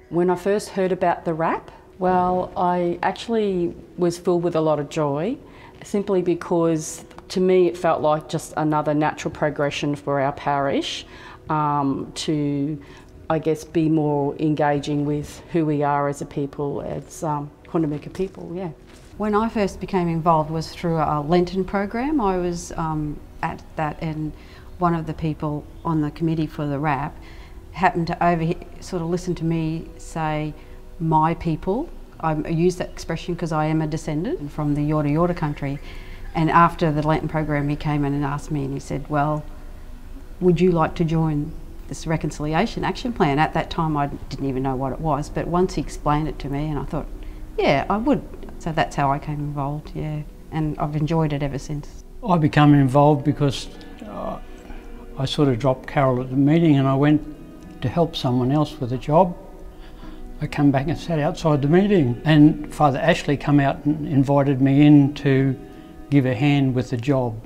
When I first heard about the RAP, well, I actually was filled with a lot of joy, simply because to me it felt like just another natural progression for our parish to, I guess, be more engaging with who we are as a people, as Quandamooka people, yeah. When I first became involved was through a Lenten program. I was at that, and one of the people on the committee for the RAP happened to sort of listen to me say, my people. I use that expression because I am a descendant from the Yorta Yorta country. And after the Lenten program, he came in and asked me, and he said, well, would you like to join this reconciliation action plan? At that time, I didn't even know what it was, but once he explained it to me, and I thought, yeah, I would. So that's how I came involved, yeah. And I've enjoyed it ever since. I became involved because I sort of dropped Carol at the meeting and I went to help someone else with a job. I come back and sat outside the meeting, and Father Ashley came out and invited me in to give a hand with the job.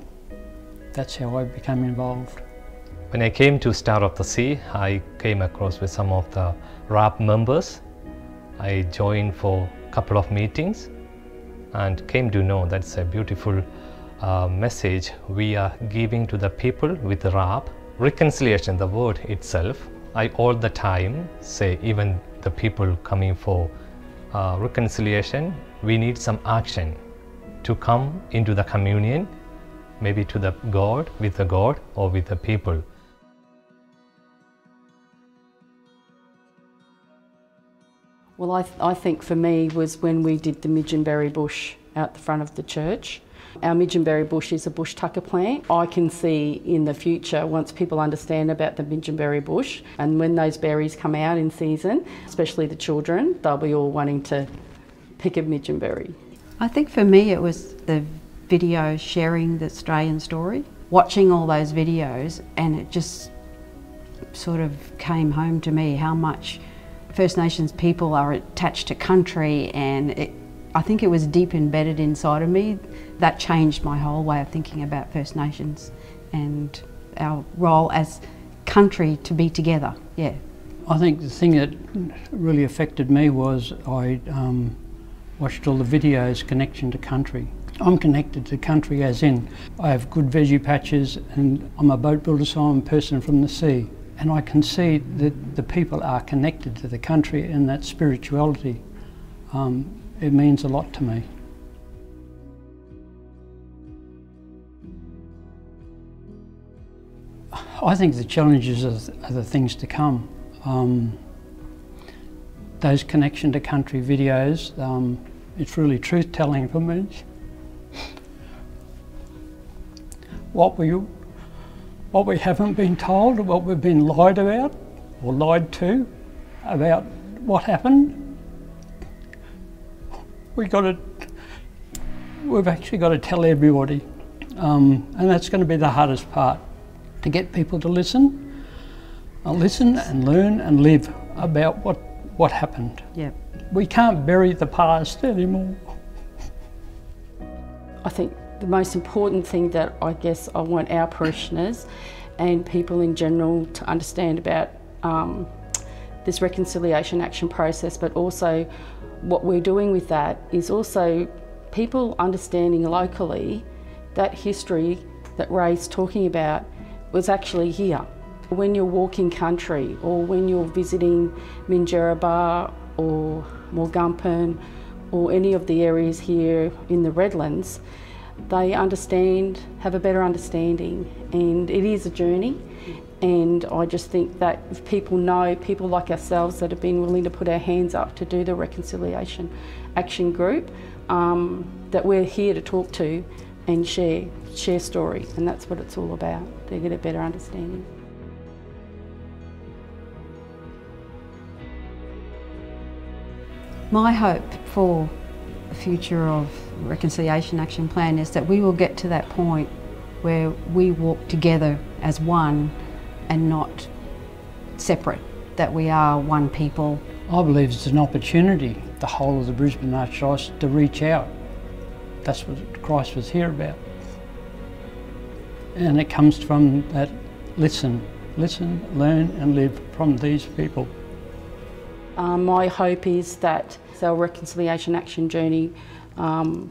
That's how I became involved. When I came to Star of the Sea, I came across with some of the RAP members. I joined for a couple of meetings and came to know that's a beautiful message we are giving to the people with the RAP. Reconciliation, the word itself, I all the time say, even the people coming for reconciliation, we need some action to come into the communion, maybe to the God, with the God or with the people. Well, I think for me was when we did the Midgeonberry bush out the front of the church. Our Midgeonberry bush is a bush tucker plant. I can see in the future, once people understand about the Midgeonberry bush, and when those berries come out in season, especially the children, they'll be all wanting to pick a Midgeonberry. I think for me it was the video sharing the Australian story, watching all those videos, and it just sort of came home to me how much First Nations people are attached to country, and I think it was deep embedded inside of me. That changed my whole way of thinking about First Nations and our role as country to be together, yeah. I think the thing that really affected me was I watched all the videos connection to country. I'm connected to country as in I have good veggie patches, and I'm a boat builder, so I'm a person from the sea. And I can see that the people are connected to the country and that spirituality. It means a lot to me. I think the challenges are the things to come. Those connection to country videos, it's really truth-telling for me. What we haven't been told, what we've been lied about or lied to about what happened, we've actually got to tell everybody, and that's going to be the hardest part, to get people to listen and learn and live about what happened. Yep. We can't bury the past anymore. I think the most important thing that I guess I want our parishioners and people in general to understand about this reconciliation action process, but also what we're doing with that, is also people understanding locally that history that Ray's talking about was actually here. When you're walking country, or when you're visiting Minjerribah or Morgumpan or any of the areas here in the Redlands, they have a better understanding, and it is a journey. And I just think that if people know, people like ourselves that have been willing to put our hands up to do the reconciliation action group, that we're here to talk to and share story, and that's what it's all about, to get a better understanding. My hope for the future of Reconciliation Action Plan is that we will get to that point where we walk together as one and not separate, that we are one people. I believe it's an opportunity, the whole of the Brisbane Archdiocese, to reach out. That's what Christ was here about. And it comes from that listen, learn and live from these people. My hope is that our Reconciliation Action journey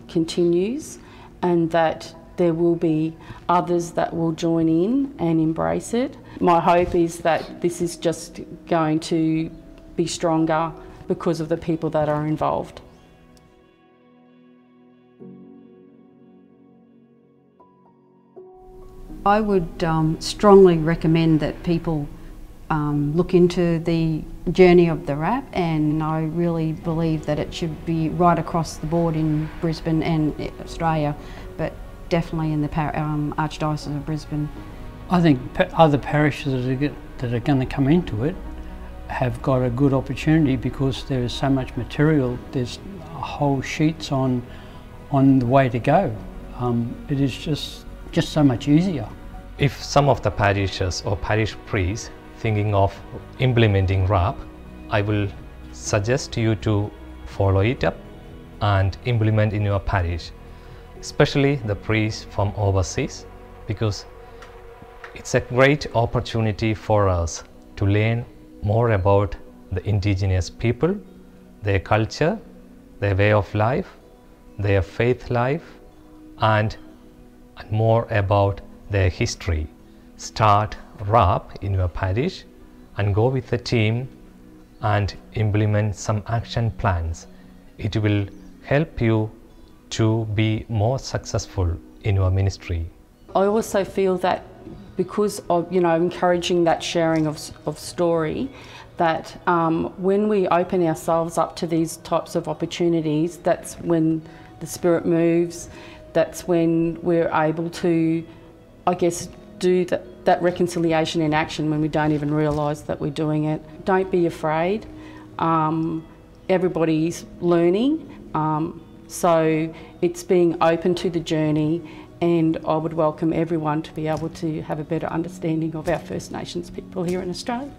continues, and that there will be others that will join in and embrace it. My hope is that this is just going to be stronger because of the people that are involved. I would strongly recommend that people look into the journey of the RAP, and I really believe that it should be right across the board in Brisbane and Australia, but definitely in the Archdiocese of Brisbane. I think other parishes that are going to come into it have got a good opportunity because there is so much material. There's whole sheets on the way to go. It is just so much easier. If some of the parishes or parish priests thinking of implementing RAP, I will suggest you to follow it up and implement in your parish, especially the priests from overseas, because it's a great opportunity for us to learn more about the indigenous people, their culture, their way of life, their faith life, and more about their history. Start RAP in your parish and go with the team and implement some action plans. It will help you to be more successful in your ministry. I also feel that because of encouraging that sharing of story, that when we open ourselves up to these types of opportunities, that's when the Spirit moves. That's when we're able to, I guess, do that reconciliation in action when we don't even realise that we're doing it. Don't be afraid. Everybody's learning, so it's being open to the journey, and I would welcome everyone to be able to have a better understanding of our First Nations people here in Australia.